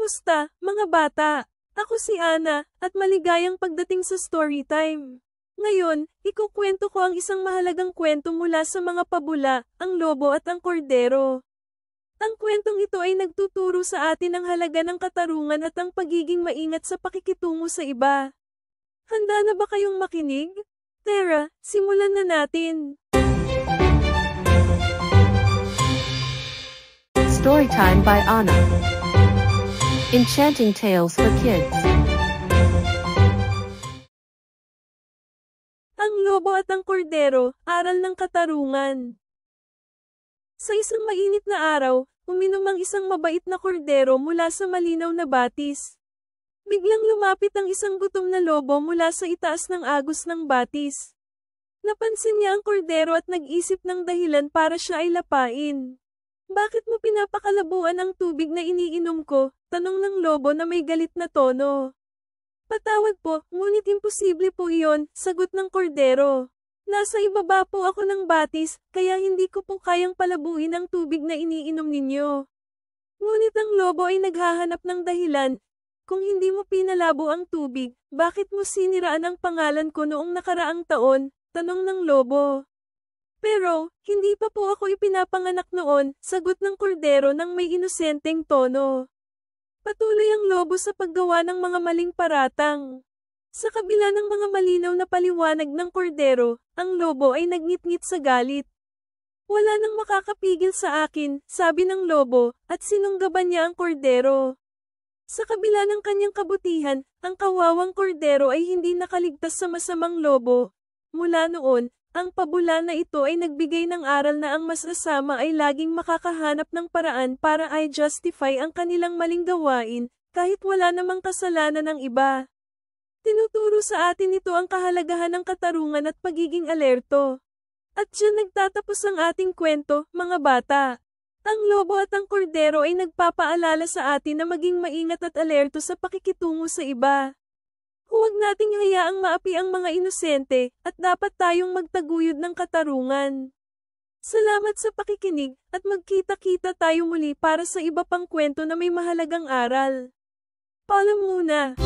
Kamusta, mga bata? Ako si Ana, at maligayang pagdating sa story time. Ngayon, ikukwento ko ang isang mahalagang kwento mula sa mga pabula, ang lobo at ang kordero. Ang kwentong ito ay nagtuturo sa atin ang halaga ng katarungan at ang pagiging maingat sa pakikitungo sa iba. Handa na ba kayong makinig? Tara, simulan na natin. Storytime by Anna. Enchanting Tales for Kids. Ang lobo at ang kordero, aral ng katarungan. Sa isang mainit na araw, uminom ang isang mabait na kordero mula sa malinaw na batis. Biglang lumapit ang isang gutom na lobo mula sa itaas ng agos ng batis. Napansin niya ang kordero at nag-isip ng dahilan para siya ay lapain. Bakit mo pinapakalabuan ang tubig na iniinom ko? Tanong ng lobo na may galit na tono. Patawad po, ngunit imposible po iyon, sagot ng kordero. Nasa ibaba po ako ng batis, kaya hindi ko po kayang palabuin ang tubig na iniinom ninyo. Ngunit ang lobo ay naghahanap ng dahilan. Kung hindi mo pinalabo ang tubig, bakit mo siniraan ang pangalan ko noong nakaraang taon? Tanong ng lobo. Pero, hindi pa po ako ipinapanganak noon, sagot ng kordero ng may inosenteng tono. Patuloy ang lobo sa paggawa ng mga maling paratang. Sa kabila ng mga malinaw na paliwanag ng kordero, ang lobo ay nagngit-ngit sa galit. Wala nang makakapigil sa akin, sabi ng lobo, at sinunggaban niya ang kordero. Sa kabila ng kanyang kabutihan, ang kawawang kordero ay hindi nakaligtas sa masamang lobo. Mula noon, ang pabula na ito ay nagbigay ng aral na ang masasama ay laging makakahanap ng paraan para ay justify ang kanilang maling gawain, kahit wala namang kasalanan ng iba. Tinuturo sa atin ito ang kahalagahan ng katarungan at pagiging alerto. At diyan nagtatapos ang ating kwento, mga bata. Ang lobo at ang kordero ay nagpapaalala sa atin na maging maingat at alerto sa pakikitungo sa iba. Huwag nating hayaang maapi ang mga inosente, at dapat tayong magtaguyod ng katarungan. Salamat sa pakikinig, at magkita-kita tayo muli para sa iba pang kwento na may mahalagang aral. Paalam muna!